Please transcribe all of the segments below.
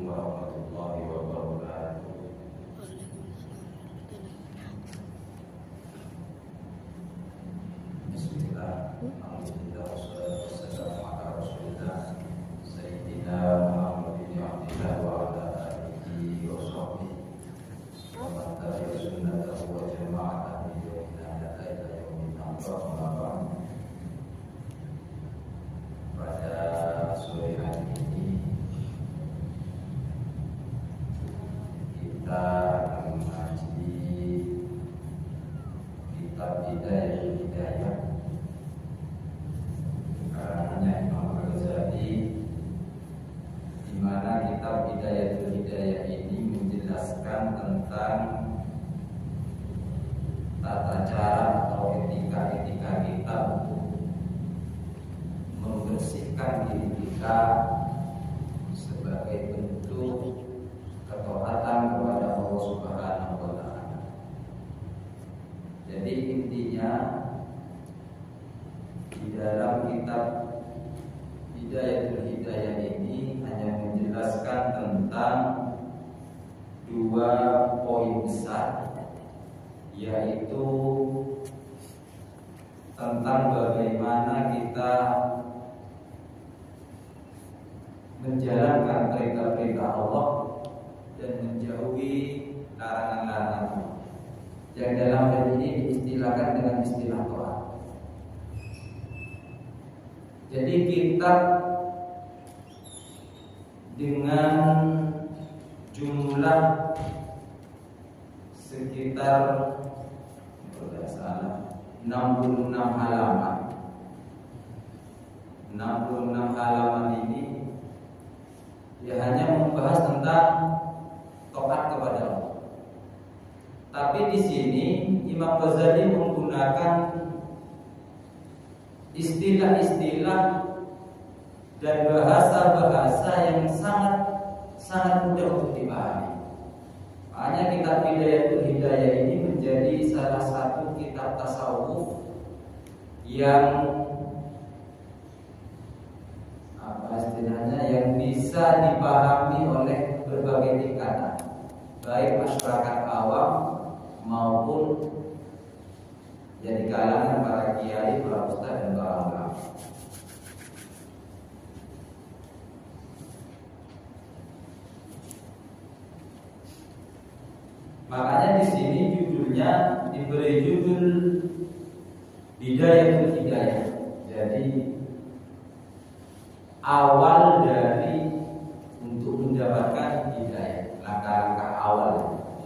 warahmatullahi wabarakatuh. Bismillah, alhamdulillah, wassalatu wassalamu ala rasulillah Sayyidina Muhammad bin Abdillah wa ala alihi wa sahbihi wa man tabi'a sunnatahu wa jama'atahu ila yaumil qiyamah. Pada sore hari ini kita akan mengaji kitab Hidayah karangannya Imam Al-Ghazali, di mana kitab Hidayah ini menjelaskan tentang tata cara atau etika-etika kita untuk membersihkan diri kita sebagai bentuk ketaatan kepada Allah Subhanahu wa Ta'ala. Jadi intinya di dalam kitab Hidayah ini hanya menjelaskan tentang dua poin besar, yaitu tentang bagaimana kita menjalankan perintah-perintah Allah dan menjauhi larangan-larangan yang dalam hal ini diistilahkan dengan istilah taat. Jadi kita dengan jumlah sekitar 66 halaman. 66 halaman ini dia hanya membahas tentang taat kepada Allah. Tapi di sini Imam Ghazali menggunakan istilah-istilah dan bahasa-bahasa yang sangat mudah untuk dipahami. Makanya kitab Hidayah ini menjadi salah satu kitab tasawuf yang yang bisa dipahami oleh berbagai tingkatan, baik masyarakat awam maupun jadi kalangan para kiai, para ustaz dan para ulama. Makanya di sini judulnya diberi judul Hidayah. Jadi awal dari untuk mendapatkan hidayah, langkah-langkah awal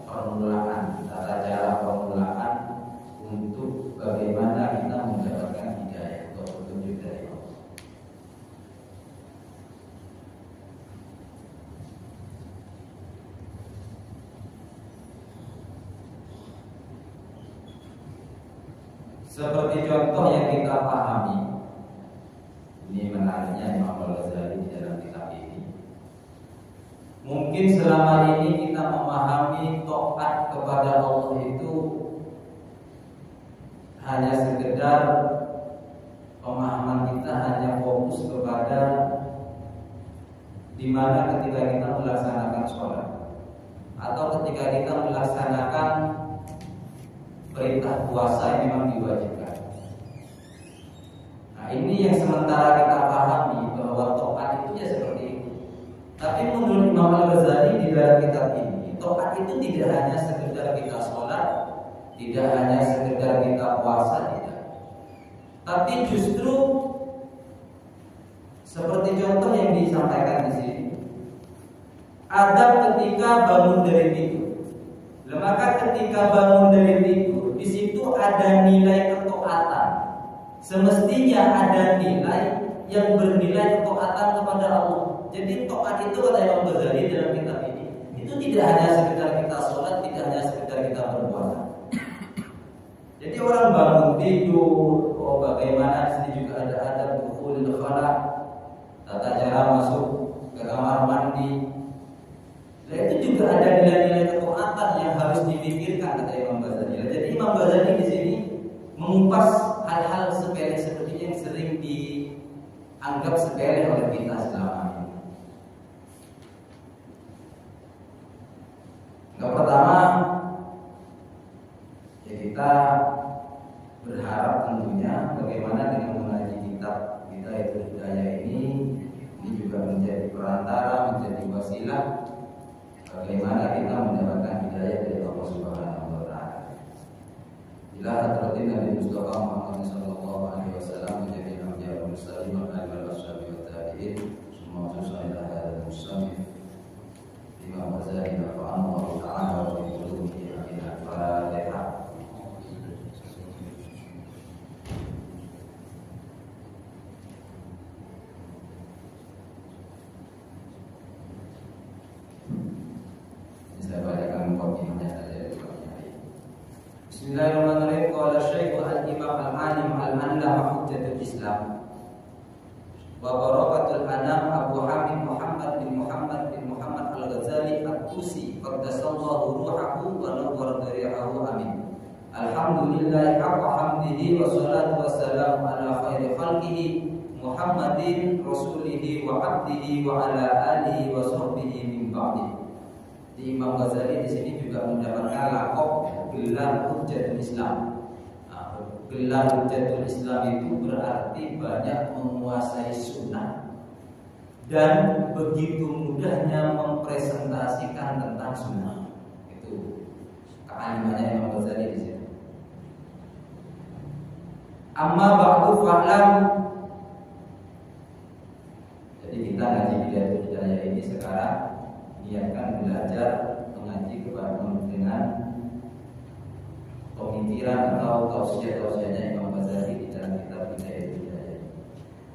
permulaan, tata cara permulaan untuk bagaimana kita mendapatkan hidayah atau petunjuk dari Allah. Seperti contoh yang kita pahami, ini menariknya Imam Al-Ghazali di dalam kitab ini. Mungkin selama ini kita memahami taat kepada Allah itu hanya sekedar pemahaman kita hanya fokus kepada di mana ketika kita melaksanakan sholat atau ketika kita melaksanakan perintah puasa yang memang diwajibkan. Ini yang sementara kita pahami bahwa taat itu ya seperti itu. Tapi menurut Imam Al-Ghazali di dalam kitab ini, taat itu tidak hanya sekedar kita sholat, tidak hanya sekedar kita puasa, tidak. Tapi justru seperti contoh yang disampaikan di sini, ada ketika bangun dari tidur. Maka ketika bangun dari tidur, di situ ada nilai ketaatan. Semestinya ada nilai yang bernilai ketaatan kepada Allah. Jadi taat itu kata Imam Ghazali dalam kitab ini, itu tidak hanya sekedar kita sholat, tidak hanya sekedar kita berpuasa. Jadi orang bangun tidur, bagaimana di sini juga ada adab dukhulul khala, tata cara masuk ke kamar mandi. Nah itu juga ada nilai-nilai ketaatan yang harus dipikirkan kata Imam Ghazali. Jadi Imam Ghazali di sini mengupas hal-hal sepele seperti yang sering dianggap sepele oleh kita selama ini. Yang pertama, ya kita berharap tentunya bagaimana dengan mengaji kitab kita itu hidayah ini juga menjadi perantara, menjadi wasilah bagaimana kita mendapatkan hidayah dari Allah Subhanahu wa taala. Ila hadratin Nabi Mustafa Muhammad sallallahu alaihi wasallam menjadi nabi al-mursalin wa alihi washabihi wa tabi'in, semua khususnya ila hadal musannif Imam Ghazali rahimahullah taala wa bihi al-Fatihah. Saya bacakan mukadimahnya saja. Bismillahirrahmanirrahim. Qala Syekh al-Imam al-Alim al-Allamah Hujjatul Islam wa barakatul anam Abu Hamid Muhammad bin Muhammad al-Ghazali at-Tusi qaddasallahu ruhahu wa nawwara dari'ahu amin. Alhamdulillah haqqa hamdihi wa salatu wassalamu ala khairi khalqihi Muhammadin rasulihi wa abdihi wa ala alihi wa sahbihi min ba'dihi. Imam Ghazali di sini juga mendapatkan lakop gelar Hujjatul Islam. Gelar Hujjatul Islam itu berarti banyak menguasai sunnah dan begitu mudahnya mempresentasikan tentang sunnah. Itu kealimannya Imam Ghazali di sini. Amma ba'du fa'lam. Jadi kita ngaji hidayah ini sekarang niatkan belajar mengaji kepada dengan pemikiran atau tausiah-tausiahnya Imam Ghazali di dalam kitab Hidayah.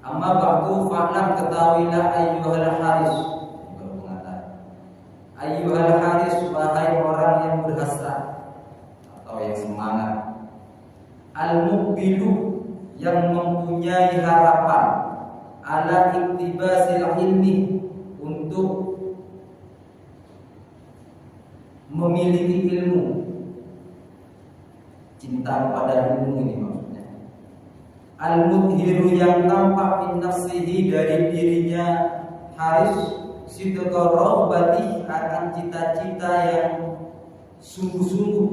Amma ba'du fa'lam, ketahuilah ayyuhal haris, ayyuhal haris, wahai orang yang berhasrat atau yang semangat, al-muqbilu, yang mempunyai harapan, ala iktibasil ilmi, untuk memiliki ilmu. Cinta kepada ilmu ini maksudnya. Al-mudhiru, yang tampak min nafsihi, dari dirinya Haris, sidqa raghbati, akan cita-cita yang sungguh-sungguh,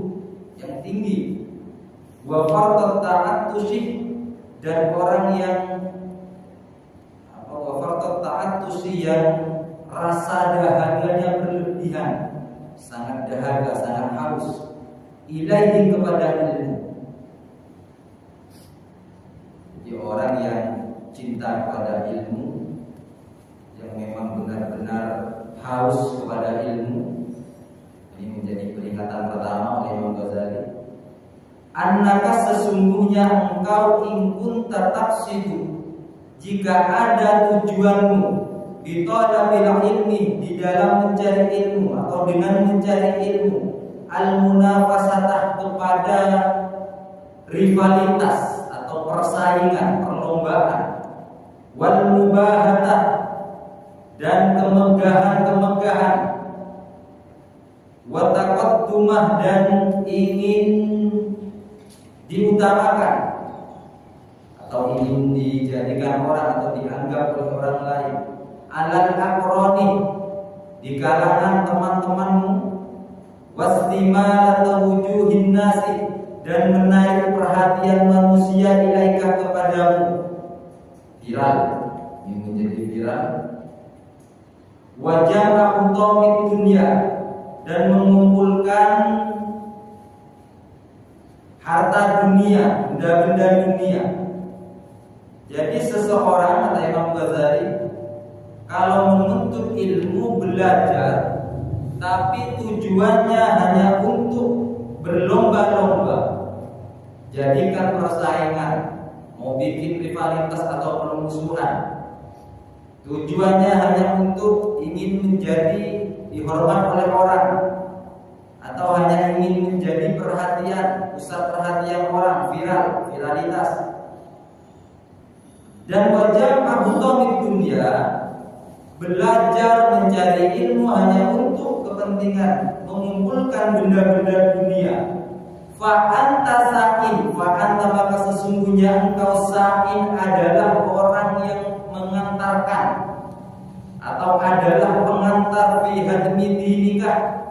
yang tinggi. Wa fartat ta'attusi, dan orang yang wa fartat ta'attusi, yang rasa dahaganya berlebihan, sangat dahaga, sangat haus, ilaihi, kepada ilmu. Jadi orang yang cinta kepada ilmu, yang memang benar-benar haus kepada ilmu, ini menjadi peringatan pertama oleh Imam Ghazali. Annaka, sesungguhnya engkau, in kunta taqsidu, jika ada tujuanmu, bitalabil ilmi, di dalam mencari ilmu atau dengan mencari ilmu, al-munafasatah, kepada rivalitas atau persaingan, perlombaan, wal mubahatah, dan kemegahan-kemegahan, wa taqaddumah, dan ingin diutamakan atau ingin dijadikan orang atau dianggap oleh orang lain, alal aqrani, di kalangan teman-temanmu, wastimala wujuhin nasi, dan menarik perhatian manusia ilaika, kepadamu, viral, ini menjadi viral. Wajah utamid dunia, dan mengumpulkan harta dunia, benda-benda dunia. Jadi seseorang, kata Imam Ghazali, kalau menuntut ilmu, belajar, tapi tujuannya hanya untuk berlomba-lomba, jadikan persaingan, mau bikin rivalitas atau permusuhan, tujuannya hanya untuk ingin menjadi dihormat oleh orang, atau hanya ingin menjadi perhatian, pusat perhatian orang, viralitas. Dan wajah abutomik dunia, belajar mencari ilmu hanya untuk kepentingan mengumpulkan benda-benda dunia. Fa'anta sa'in, fa'anta, maka sesungguhnya engkau sa'in, adalah orang yang mengantarkan atau adalah pengantar fi hadmi dinika,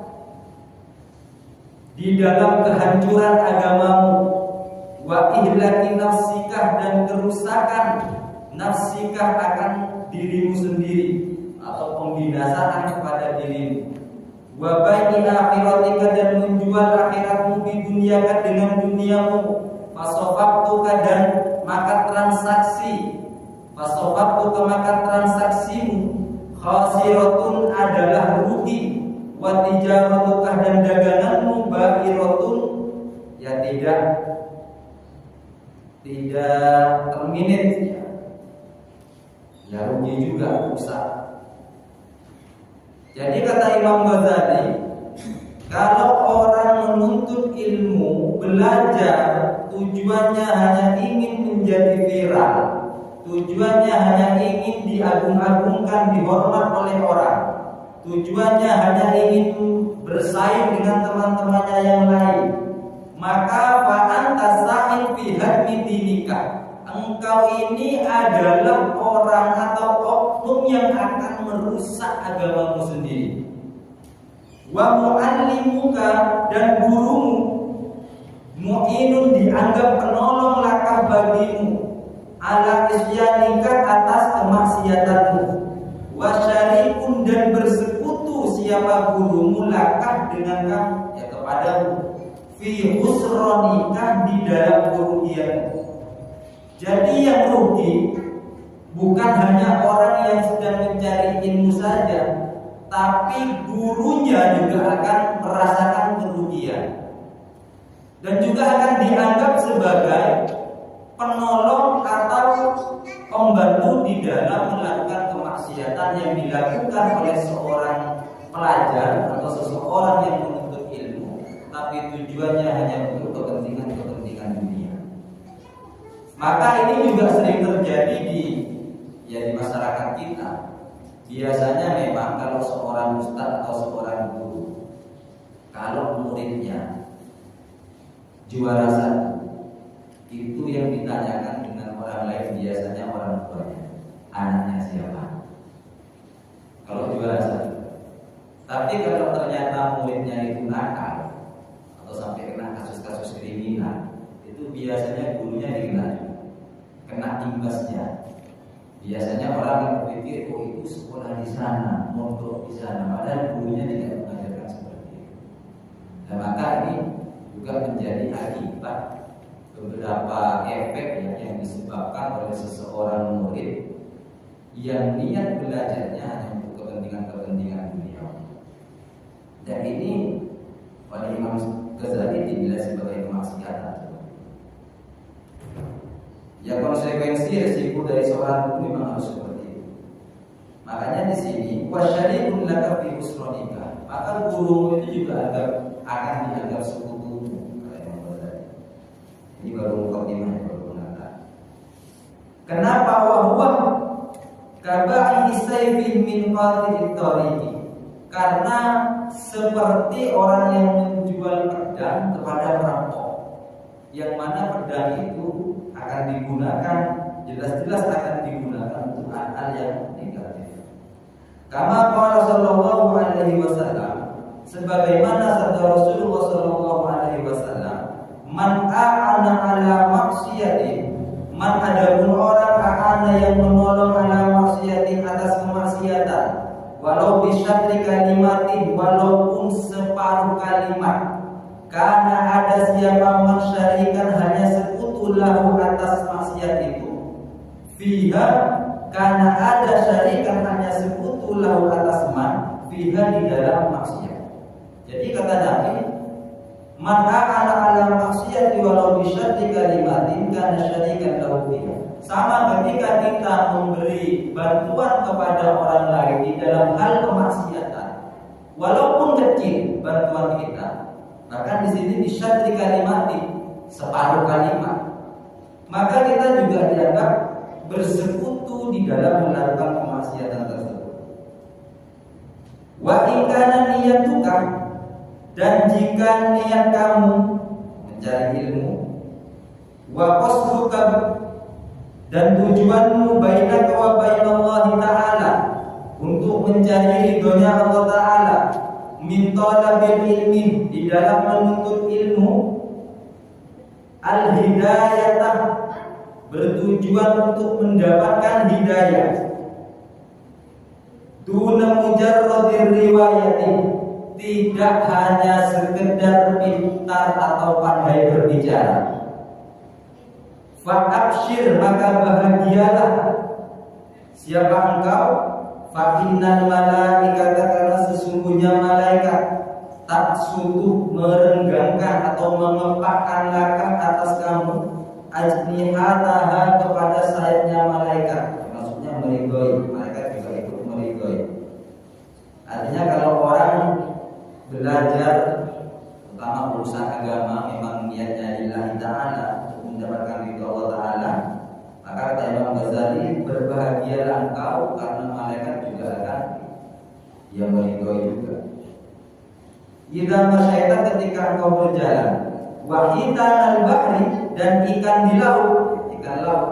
di dalam kehancuran agamamu, wa ihlaki nafsikah, dan kerusakan nafsikah akan dirimu sendiri atau pembinasaan kepada dirimu, wa bai'i akhiratika, dan menjual akhiratmu di duniakan dengan duniamu, fasofaktuka, dan maka transaksimu khasiratun adalah rugi, wa tijaratuka, dan daganganmu ba'iratun, ya tidak terminate, ya rugi juga, rusak. Jadi kata Imam Ghazali, kalau orang menuntut ilmu, belajar, tujuannya hanya ingin menjadi viral, tujuannya hanya ingin diagung-agungkan, dihormat oleh orang, tujuannya hanya ingin bersaing dengan teman-temannya yang lain, maka fa'anta sa'in fi hadmi dinika, engkau ini adalah orang atau oknum yang akan merusak agamamu sendiri. Wa mu'allimuka, dan gurumu, mu'inun, dianggap penolong lakah bagimu, ala isyanika, atas kemaksiatanmu, wa syarikun, dan bersekutu siapa gurumu lakah dengan kamu, ya kepadamu, fi husronika, di dalam kerugianmu. Jadi yang rugi bukan hanya orang yang sedang mencari ilmu saja, tapi gurunya juga akan merasakan kerugian dan juga akan dianggap sebagai penolong atau pembantu di dalam melakukan kemaksiatan yang dilakukan oleh seorang pelajar atau seseorang yang menuntut ilmu, tapi tujuannya hanya untuk kepentingan dunia. Maka ini juga sering terjadi di masyarakat kita. Biasanya memang kalau seorang ustadz atau seorang guru, kalau muridnya juara satu, itu yang ditanyakan dengan orang lain biasanya orang tuanya, anaknya siapa. Kalau juara satu. Tapi kalau ternyata muridnya itu nakal atau sampai kena kasus-kasus kriminal, itu biasanya gurunya dikenal, kena imbasnya. Biasanya orang yang berpikir, oh itu sekolah di sana, mondok di sana, padahal gurunya tidak mengajarkan seperti itu. Dan maka ini juga menjadi akibat beberapa efek yang disebabkan oleh seseorang murid yang niat belajarnya hanya untuk kepentingan dunia. Dan ini oleh Imam Ghazali dinilai sebagai kemaksiatan. Ya, konsekuensi resiko dari seorang guru memang harus seperti itu. Makanya di sini wasyarikun laka fi usronika, maka guru itu juga akan dianggap sekutumu. Ini baru mukadimah, baru pengantar. Kenapa wahwa kaba'i sayfin min qatidit tariqi? Karena seperti orang yang menjual pedang kepada perampok, yang mana pedang itu akan digunakan, jelas-jelas akan digunakan untuk hal-hal yang negatif. Kama qala sallallahu alaihi wasallam, sebagaimana sabda Rasulullah sallallahu alaihi wasallam, man a'ana ala maksiatin, man adapun orang a'ana yang menolong ala maksiatin, atas kemaksiatan, walau bisyatri kalimatin, walaupun separuh kalimat, karena ada siapa mensyarikan hanya sekutu lahu atas maksiat itu, fiha, karena ada syarikan hanya sekutu lahu atas fiha, di dalam maksiat. Jadi kata Nabi, man a'ana ala maksiat walau bisyatri kalimatin karena syarikan lahu fiha. Sama ketika kita memberi bantuan kepada orang lain di dalam hal kemaksiatan, walaupun kecil bantuan kita, bahkan di sini bisyatri kalimati, separuh kalimat, maka kita juga dianggap bersekutu di dalam melakukan kemaksiatan tersebut. Wa in kana niyatuka, dan jika niat kamu mencari ilmu, wa qasduka, dan tujuanmu bainaka wa bainallahi ta'ala, untuk mencari ridhonya Allah Ta'ala, min talabil ilmi, di dalam menuntut ilmu, al-hidayatah, bertujuan untuk mendapatkan hidayah, duna mujarradir riwayati, tidak hanya sekedar pintar atau pandai berbicara. Fa'abshir, maka bahagialah siapa engkau, fa'innal malaikata, karena sesungguhnya malaikat, tak sutuh merenggangkan atau mengepakkan lakah atas kamu, ajnihataha, kepada sayapnya malaikat. Maksudnya meridhoi, malaikat juga ikut meridhoi. Artinya kalau orang belajar terutama urusan agama memang niatnya lillahi ta'ala, untuk mendapatkan ridho Allah Ta'ala, maka kata Imam Ghazali, berbahagialah engkau karena malaikat juga akan yang meridhoi juga. Idza masyaita, ketika engkau berjalan, wa hitan al-bahri, dan ikan di laut, ikan laut,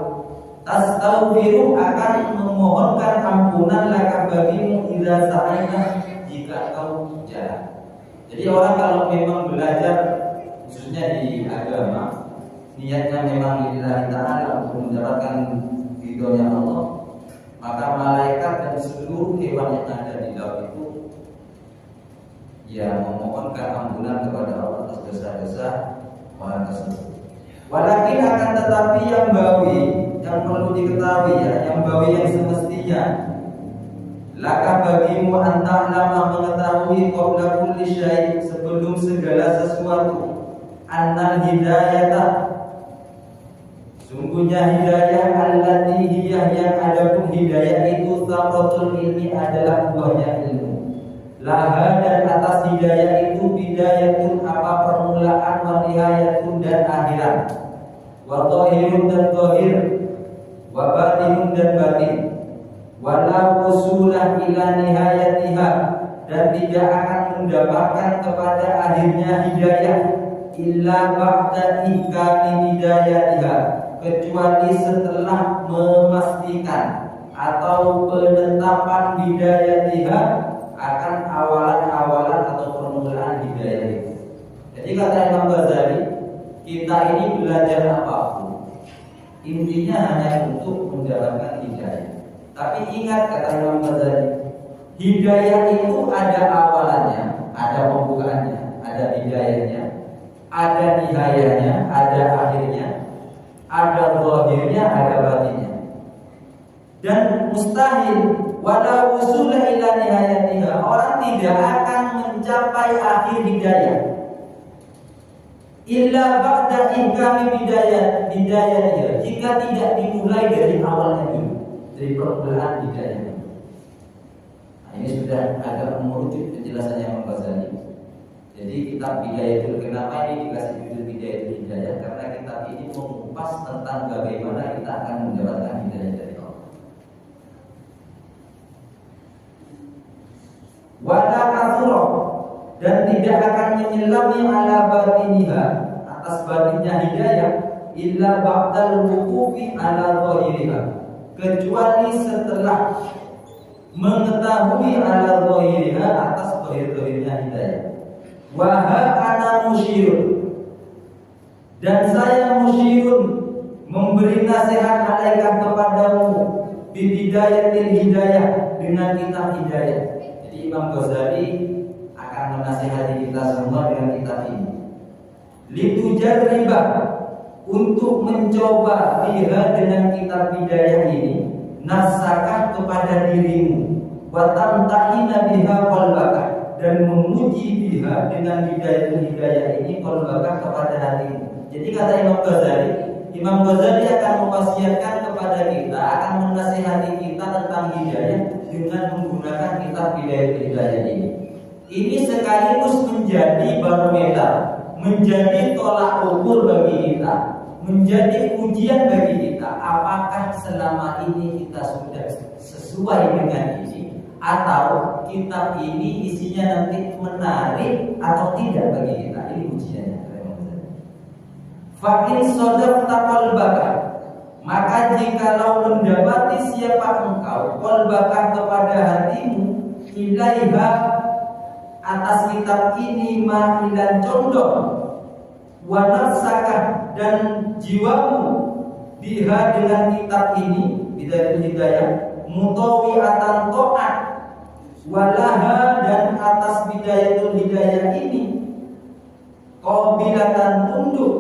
tastaghfiru, akan memohonkan ampunan laka bagimu, idza sa'aita, jika engkau jalan. Jadi orang kalau memang belajar khususnya di agama, niatnya memang lillahi ta'ala, untuk mendapatkan ridhonya Allah, maka malaikat dan seluruh hewan yang ada di laut itu ya memohonkan ampunan kepada Allah atas dosa-dosa orang tersebut. Walakin, akan tetapi, yang bawi, yang perlu diketahui ya, yang bawi yang semestinya, laka bagimu anta'lama, mengetahui qabla kulli syai', sebelum segala sesuatu, annal hidayata, sungguhnya hidayah, allati hiyah, yang adapun hidayah itu, thamratul ilmi, adalah buahnya ilmu. Laha, dan atas hidayah itu, bidayatun, apa permulaan, wa nihayatun, dan akhirat, wa dhahirun, dan dhahir, wa batinun, dan batin, wala usulah ila nihayatiha, dan tidak akan mendapatkan kepada akhirnya hidayah, illa ba'da ihkami hidayatiha, kecuali setelah memastikan atau penetapan hidayatiha, akan awalan-awalan atau permulaan hidayah itu. Jadi kata Imam Ghazali, kita ini belajar apapun, intinya hanya untuk mendapatkan hidayah. Tapi ingat, kata Imam Ghazali, hidayah itu ada awalannya, ada pembukaannya, ada hidayahnya, ada nihayahnya, ada akhirnya, ada zahirnya, ada batinnya. Dan mustahil wala usul ila nihayatiha, orang tidak akan mencapai akhir hidayah illa ba'da ihkami bidayatiha, jika tidak dimulai dari awalnya dulu, dari permulaan hidayah. Nah, ini sudah agak merujuk penjelasannya Imam Ghazali. Jadi kitab Bidayatul, kenapa ini dikasih judul Bidayatul Hidayah? Karena kitab ini mengupas tentang bagaimana kita akan mendapatkan hidayah dari Allah. Wala kathura, dan tidak akan menyelami ala batiniha, atas batinnya hidayah, illa ba'dal wuqufi ala zahiriha, kecuali setelah mengetahui ala zahiriha, atas zahir-zahirnya hidayah. Wa ana musyirun, dan saya musyirun, memberi nasihat alaika, kepadamu, bibidayatil hidayah, dengan kitab hidayah. Imam Ghazali akan menasihati kita semua dengan kitab ini. Litujarriba, untuk mencoba biha, dengan kitab hidayah ini, nafsakah, kepada dirimu, wa tamtahina biha qalbaka, dan menguji biha, dengan hidayah ini, qalbaka, kepada hatimu. Jadi kata Imam Ghazali akan mewasiatkan kepada kita, akan menasihati kita tentang hidayah dengan menggunakan kitab Hidayah ini. Ini sekaligus menjadi barometer, menjadi tolak ukur bagi kita, menjadi ujian bagi kita, apakah selama ini kita sudah sesuai dengan ini, atau kitab ini isinya nanti menarik atau tidak bagi kita. Ini ujiannya. Fa'in sodaf taqalbaka, maka jikalau mendapati siapa engkau, qalbaka, kepada hatimu, ilaiha, atas kitab ini mahilan condong, wa nafsaka dan jiwamu biha dengan kitab ini, bidayatul hidayah, mutawi'atan ta'at, walaha dan atas bidayatul hidayah ini qabilatan tunduk,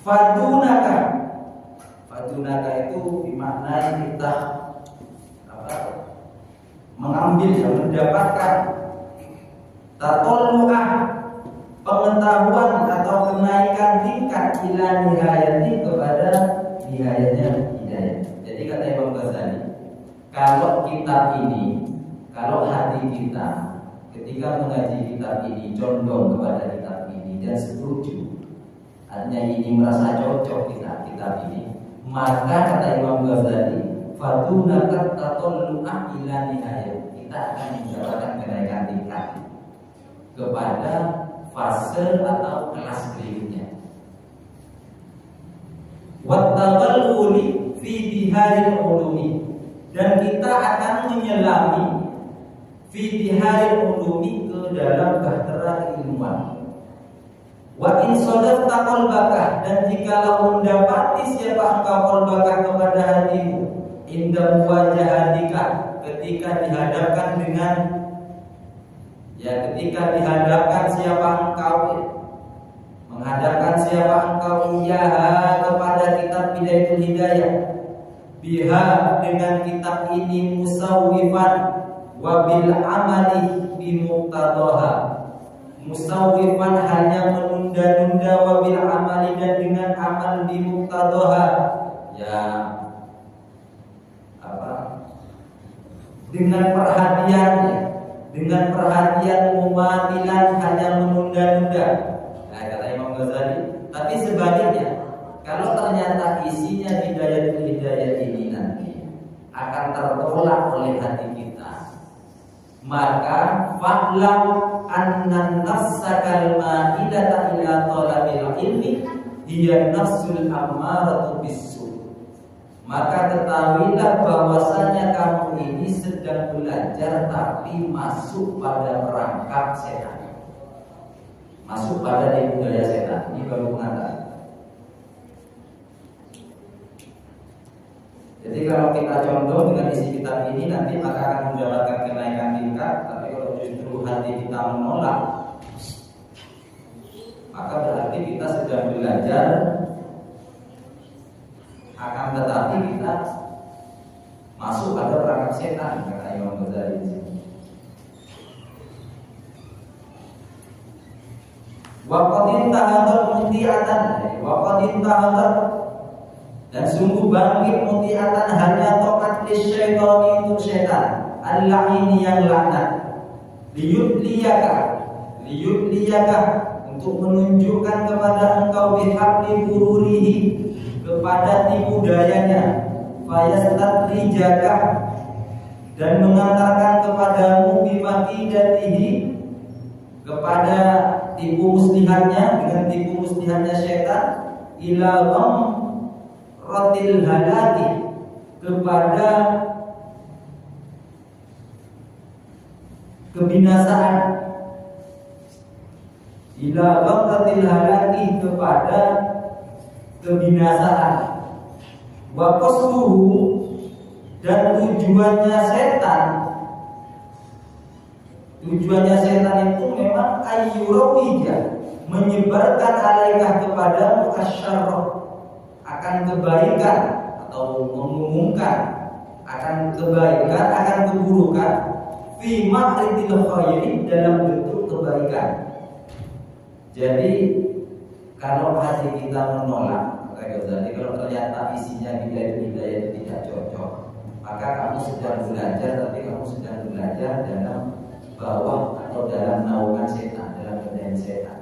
fadunaka itu dimaknai kita mengambil dan mendapatkan tatollu'ah pengetahuan atau kenaikan tingkat ila nihayati kepada nihayatnya hidayah. Jadi kata Imam Ghazali, kalau kitab ini, kalau hati kita ketika mengaji kitab ini condong kepada kitab ini dan setuju, artinya ini merasa cocok kitab ini, maka kata Imam Ghazali, fadunaka tatollu'ah ila nihayat, kita akan mendapatkan kenaikan tingkat kepada fase atau kelas berikutnya. Wattaqalluli fi biharil ulumi, dan kita akan menyelami fi biharil ulumi ke dalam bahtera keilmuan. Wa in sadaqta qalbaka, dan jikalau mendapati siapa engkau qalbaka kepada hatimu, inda muwajahatika, ketika dihadapkan dengan ketika dihadapkan siapa engkau, menghadapkan siapa engkau iyaha kepada kitab bidayatul hidayah, biha dengan kitab ini musawwifan wa bil amali bi muqtadaha, musawwifan hanya menunda-nunda, wa bil amali dan dengan amal bi muqtadaha, dengan perhatian mumatilan hanya menunda-nunda. Nah, kata Imam Ghazali, tapi sebaliknya, kalau ternyata isinya bidayatul hidayah ini nanti akan tertolak oleh hati kita, maka fa'lam anna nafsakal ma'idata ila talabil ilmi hiya nafsul ammaratu bisu. Maka ketahuilah bahwasanya kamu ini sedang belajar tapi masuk pada perangkap setan, masuk pada budaya setan. Ini baru pengantar. Jadi kalau kita contoh dengan isi kitab ini, nanti maka akan mendapatkan kenaikan tingkat. Tapi kalau justru hati kita menolak, maka berarti kita sedang belajar, akan tetapi kita masuk pada perangkap setan, kata Imam Ghazali di sini. Waqadin tahadat mutiatan, waqadin tahadat, dan sungguh bangkit mutiatan hanya tokat lisyaitani untuk setan, al-la'ini yang laknat, liyudliyaka untuk menunjukkan kepada engkau bihabli bururihi, kepada tipu dayanya, fayastadrijaka, dan mengantarkan kepadamu bimakidatihi, kepada tipu muslihatnya, dengan tipu muslihatnya syaitan, ila ghamratil halaki, kepada kebinasaan, ila ghamratil halaki, kepada kebinasaan. Wa qasduhu, dan tujuannya setan itu memang ayyurawija, menyebarkan alaikah kepadamu asyarrah, akan kebaikan, atau mengumumkan akan kebaikan, akan keburukan, fi ma'ridil khairi, dalam bentuk kebaikan. Jadi kalau hati kita menolak, jadi kalau ternyata isinya hidayah itu tidak cocok, maka kamu sedang belajar, tapi kamu sedang belajar dalam bawah atau dalam naungan setan, dalam kendali setan.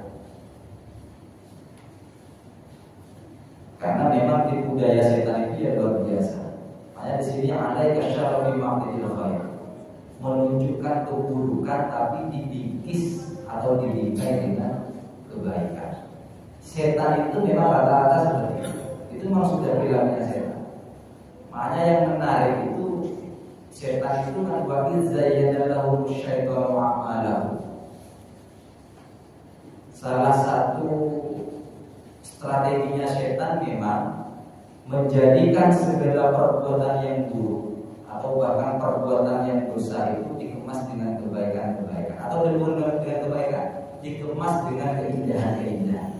Karena memang tipu daya setan itu luar biasa. Makanya di sini alaika syarra bi maqdil khair, menunjukkan keburukan tapi dibingkis atau dibingkai dengan kebaikan. Setan itu memang rata-rata seperti itu memang sudah perilakunya setan. Makanya yang menarik itu Setan itu kan wa izayyana lahum syaitanu a'malahum. Salah satu strateginya setan memang menjadikan segala perbuatan yang buruk atau bahkan perbuatan yang dosa itu dikemas dengan kebaikan-kebaikan atau dengan kebaikan, dikemas dengan keindahan-keindahan.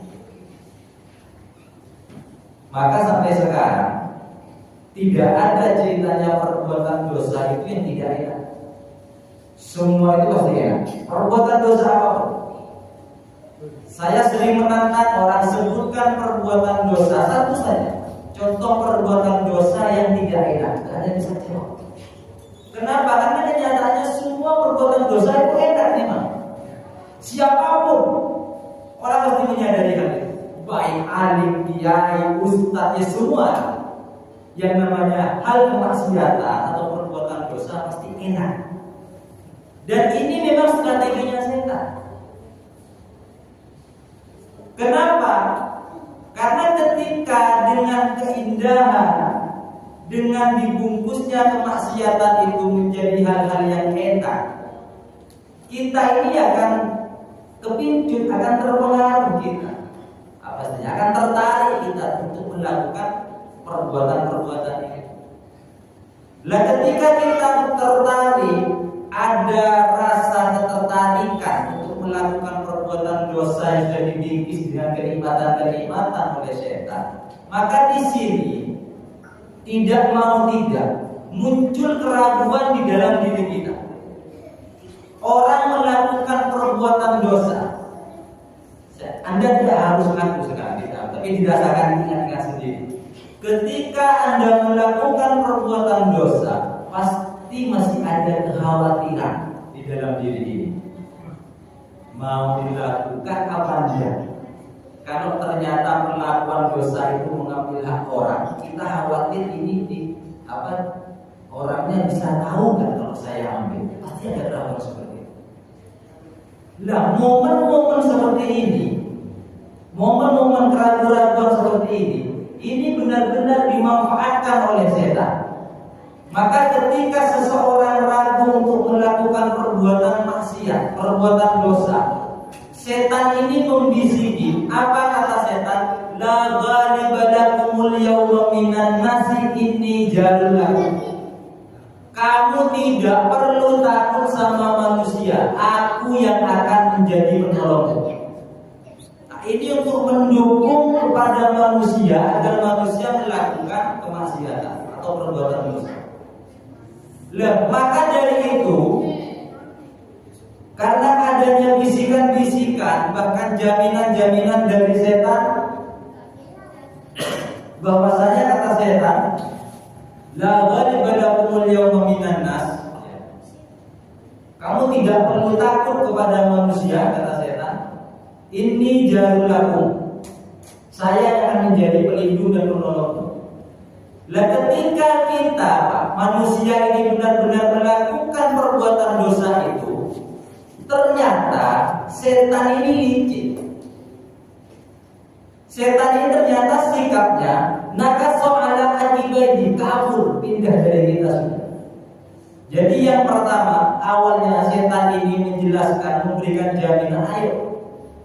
Maka sampai sekarang tidak ada ceritanya perbuatan dosa itu yang tidak enak. Semua itu pasti enak. Perbuatan dosa apapun. Saya sering menantang orang sebutkan perbuatan dosa satu saja. Contoh perbuatan dosa yang tidak enak. Tidak ada yang bisa jawab. Kenapa? Karena kenyataannya semua perbuatan dosa itu enak memang. Siapapun orang pasti menyadari hal itu. Baik alim, kiai, ustadz, ya semua. Yang namanya hal kemaksiatan atau perbuatan dosa pasti enak. Dan ini memang strateginya setan. Kenapa? Karena ketika dengan keindahan, dengan dibungkusnya kemaksiatan itu menjadi hal-hal yang enak, kita ini akan kepincut, akan terpengaruh kita. Apa saja akan tertarik kita untuk melakukan perbuatan-perbuatan itu. Lah ketika kita tertarik, ada rasa ketertarikan untuk melakukan perbuatan dosa yang sudah dibingkis dengan kenikmatan-kenikmatan oleh setan, maka di sini tidak mau tidak muncul keraguan di dalam diri kita. Orang melakukan perbuatan dosa, Anda tidak harus mengaku sekali, tapi dirasakan ingat-ingat sendiri. Ketika Anda melakukan perbuatan dosa, pasti masih ada kekhawatiran di dalam diri ini. Mau dilakukan apa enggak? Kalau ternyata perlakuan dosa itu mengambil hak orang, kita khawatir ini orangnya bisa tahu nggak kalau saya ambil? Pasti ada keraguan seperti itu. Nah, momen-momen seperti ini, momen-momen keraguan seperti ini benar-benar dimanfaatkan oleh setan. Maka ketika seseorang ragu untuk melakukan perbuatan maksiat, perbuatan dosa, setan ini membisiki. Apa kata setan? La ghaliba lakumul yawma minan nasi inni jalulakum. Kamu tidak perlu takut sama manusia, aku yang akan menjadi penolongmu. Nah, ini untuk mendukung kepada manusia agar manusia melakukan kemaksiatan atau perbuatan dosa. Lah, maka dari itu, karena adanya bisikan-bisikan, bahkan jaminan-jaminan dari setan, bahwasanya kata setan, la ghaliba lakumul yawma minan nas. Kamu tidak perlu takut kepada manusia, kata setan. Inni jalulakum. Saya akan menjadi pelindung dan penolongmu. Lah ketika kita manusia ini benar-benar melakukan perbuatan dosa itu, ternyata setan ini licik. Setan ini ternyata sikapnya nakaso ala akibai, kabur, pindah dari kita sudah. Jadi yang pertama, awalnya setan ini menjelaskan, memberikan jaminan, ayo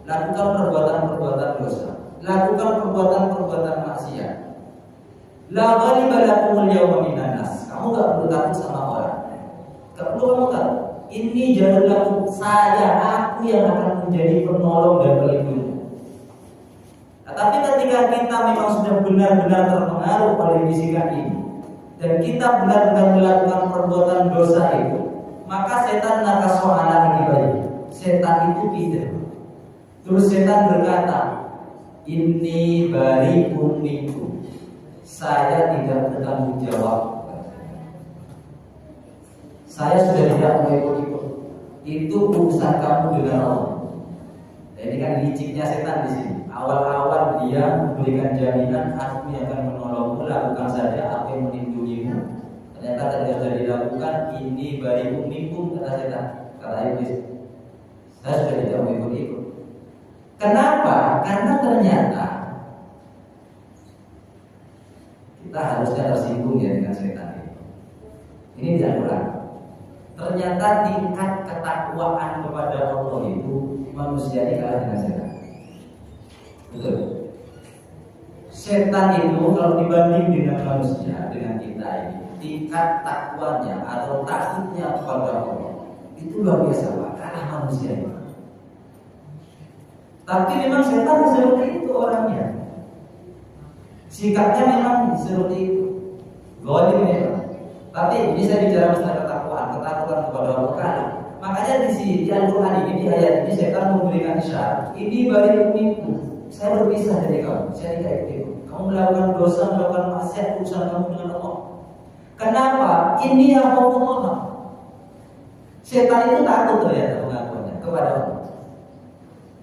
lakukan perbuatan-perbuatan dosa, lakukan perbuatan-perbuatan maksiat. La ghaliba lakumul yawma minan nas. Kamu gak perlu takut sama orang. Gak perlu kamu takut. Ini jalulakum, aku yang akan menjadi penolong dan pelindung. Nah, tapi ketika kita memang sudah benar-benar terpengaruh oleh bisikan ini, dan kita benar-benar melakukan perbuatan dosa itu, maka setan nakasohana akibatnya. Setan itu tidak. Terus setan berkata, ini bari'un minkum. Saya tidak bertanggung jawab. Saya sudah tidak mau ikut-ikut. Itu urusan kamu dengan Allah. Ini kan liciknya setan di sini. Awal-awal dia memberikan jaminan, aku yang akan menolongmu, lakukan saja, aku yang melindungimu. Ternyata tidak dilakukan. Ini bari'un minkum, kata setan, kata iblis. Saya sudah tidak mau ikut-ikut. Kenapa? Karena ternyata kita harusnya tersinggung ya dengan setan itu. Ini di Al-Quran. Ternyata tingkat ketakwaan kepada Allah itu manusia ini kalah dengan setan. Betul. Setan itu kalau dibanding dengan manusia, dengan kita ini, tingkat takwanya atau takutnya kepada Allah itu luar biasa, Pak. Kalah manusia ini. Tapi memang setan seperti itu orangnya. Sikapnya memang seperti itu. Zalim memang. Tapi ini saya bicara masalah ketakwaan kepada Allah Taala. Makanya di Al-Quran ini, di ayat ini setan memberikan isyarat. Ini bari ummiku, saya berpisah dari kamu, saya tidak ikut. Kamu melakukan dosa, melakukan maksiat, urusan kamu dengan Allah. Kenapa? Ini yang Allah. Setan itu takut ternyata pengakuannya kepada Allah.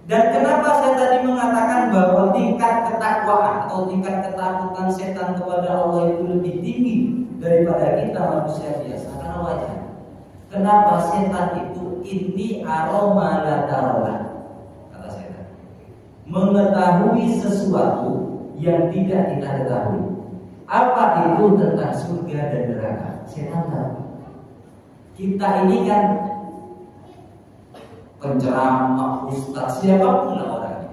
Dan kenapa saya tadi mengatakan bahwa tingkat ketakwaan atau tingkat ketakutan setan kepada Allah itu lebih tinggi daripada kita manusia biasa? Karena wajar. Kenapa setan itu ini aroma la tarola, kata setan, mengetahui sesuatu yang tidak kita ketahui. Apa itu tentang surga dan neraka? Setan tahu. Kita ini kan penceramah, ustaz, siapapun lah orangnya,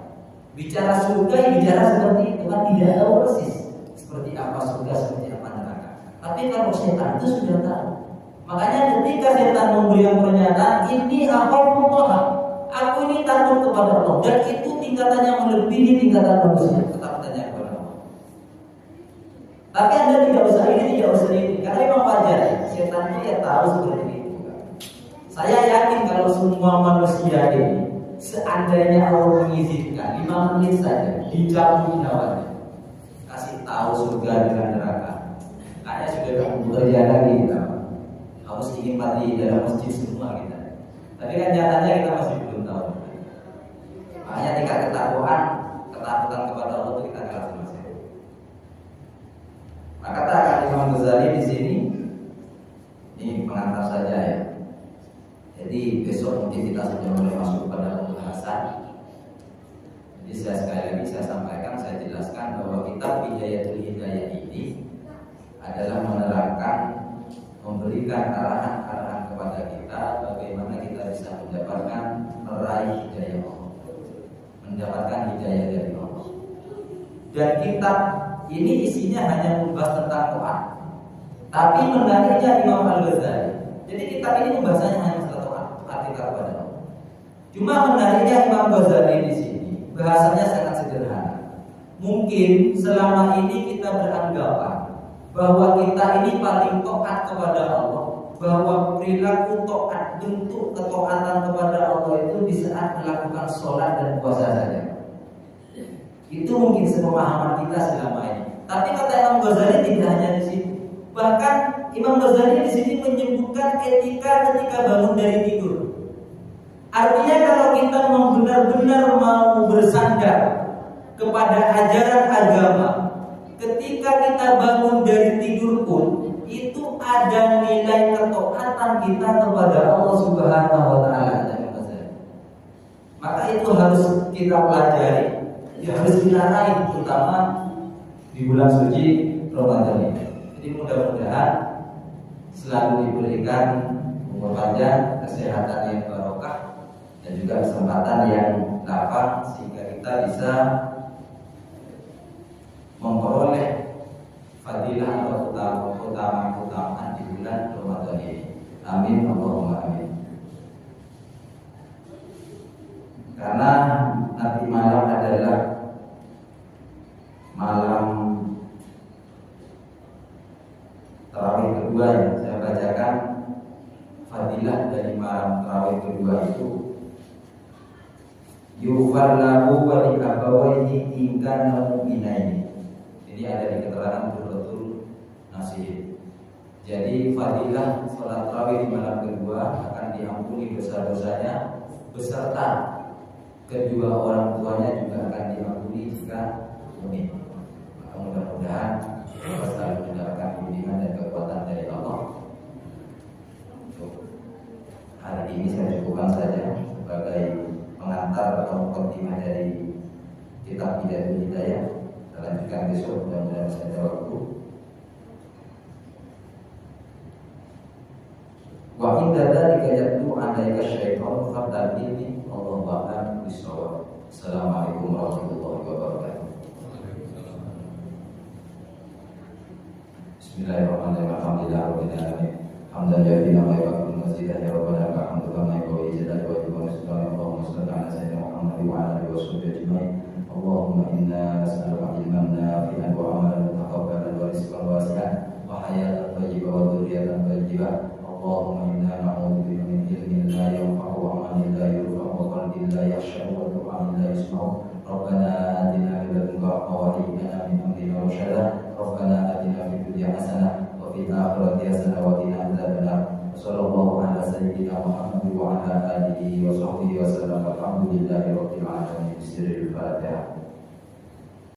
bicara surga, bicara seperti itu kan tidak tahu persis seperti apa surga, seperti apa neraka. Tapi kalau setan itu sudah tahu. Makanya ketika setan memberikan pernyataan, ini Allah, aku ini takut kepada Allah, dan itu tingkatannya melebihi tingkatan manusia, ketakutannya kepada Allah. Tapi Anda tidak usah ini, karena memang wajar ya, setan itu ya tahu seperti itu. Saya yakin kalau semua manusia ini, seandainya Allah mengizinkan 5 menit saja dicabut nyawanya, kasih tahu surga dengan neraka, kayaknya sudah tidak bekerja lagi kita. Harus ingin mati dalam masjid semua kita. Tapi kan nyatanya kita masih belum tahu. Makanya tingkat ketakutan kepada Allah itu kita kalah sama sekali. Maka kata Imam Ghazali di sini, ini pengantar saja ya. Jadi besok mungkin kita sudah mulai masuk pada pembahasan. Jadi saya sekali lagi saya sampaikan, saya jelaskan bahwa kitab Bidayatul Hidayah ini adalah menerangkan, memberikan arahan-arahan kepada kita bagaimana kita bisa mendapatkan meraih hidayah Allah, mendapatkan hidayah dari Allah. Dan kitab ini isinya hanya membahas tentang Quran. Tapi menariknya Imam Al-Ghazali, jadi kitab ini pembahasannya hanya masalah Quran, arti kepada Allah. Cuma menariknya Imam Ghazali di sini bahasanya sangat sederhana. Mungkin selama ini kita beranggapan bahwa kita ini paling taat kepada Allah, bahwa perilaku taat, bentuk ketaatan kepada Allah itu di saat melakukan sholat dan puasa saja. Itu mungkin sepemahaman kita selama ini. Tapi kata Imam Ghazali tidak hanya di situ. Bahkan Imam Ghazali di sini menyebutkan etika ketika bangun dari tidur. Artinya kalau kita benar-benar mau bersandar kepada ajaran agama, ketika kita bangun dari tidur pun itu ada nilai ketaatan kita kepada Allah Subhanahu wa taala. Maka itu harus kita pelajari, harus kita raih, terutama di bulan suci Ramadan ini. Jadi mudah-mudahan selalu diberikan umur panjang, kesehatan yang barokah, dan juga kesempatan yang lapang sehingga kita bisa memperoleh fadilah atau keutamaan di bulan Ramadan ini. Amin, Allahumma amin. Karena nanti malam adalah malam tarawih kedua yang saya bacakan. Fadilah dari malam tarawih kedua itu, yufar lahu wa li abawaihi in kana mu'minaini. Ini ada di keterangan Durratul Nasir. Jadi fadilah sholat tarawih di malam kedua akan diampuni dosa-dosanya beserta kedua orang tuanya juga akan diampuni jika mukmin. Maka mudah-mudahan kita selalu mendapatkan bimbingan dan kekuatan dari Allah. Untuk hari ini saya cukupkan saja sebagai pengantar atau mukadimah dari kitab Bidayatul Hidayah. Kita lanjutkan besok, mudah-mudahan bisa ada waktu. Wa inda dzalika yatlu 'alaika syaitan fatabini Allahu a'lam bishawab. Assalamualaikum warahmatullahi wabarakatuh. Bismillahirrahmanirrahim. Alhamdulillahirabbil alamin. Hamdan lillahi wa yaqumu mazidan ya rabbana alhamdu kama yaqulu jalal wa jalla Allahumma shalli ala sayyidina Muhammad wa ala alihi wa sahbihi ajma'in. Allahumma inna nas'aluka ilman nafi'an wa 'amalan mutaqabbalan wa rizqan wasi'an wa hayatan thayyibah wa dzurriyyatan thayyibah. Allahumma inna na'udzubika min ilmin la yanfa'u wa 'amalin la yurfa'u wa qalbin la yakhsha'u wa du'a'in la yusma'u. Rabbana atina min ladunka rahmatan wa hayyi lana min amrina rashada. Rabbana atina fid dunya hasanah wa fil akhirati hasanah wa qina adzabannar. Sallallahu ala sayyidina Muhammad wa ala alihi wa sahbihi wa sallam. Alhamdulillahi rabbil alamin. Bismillahirrahmanirrahim.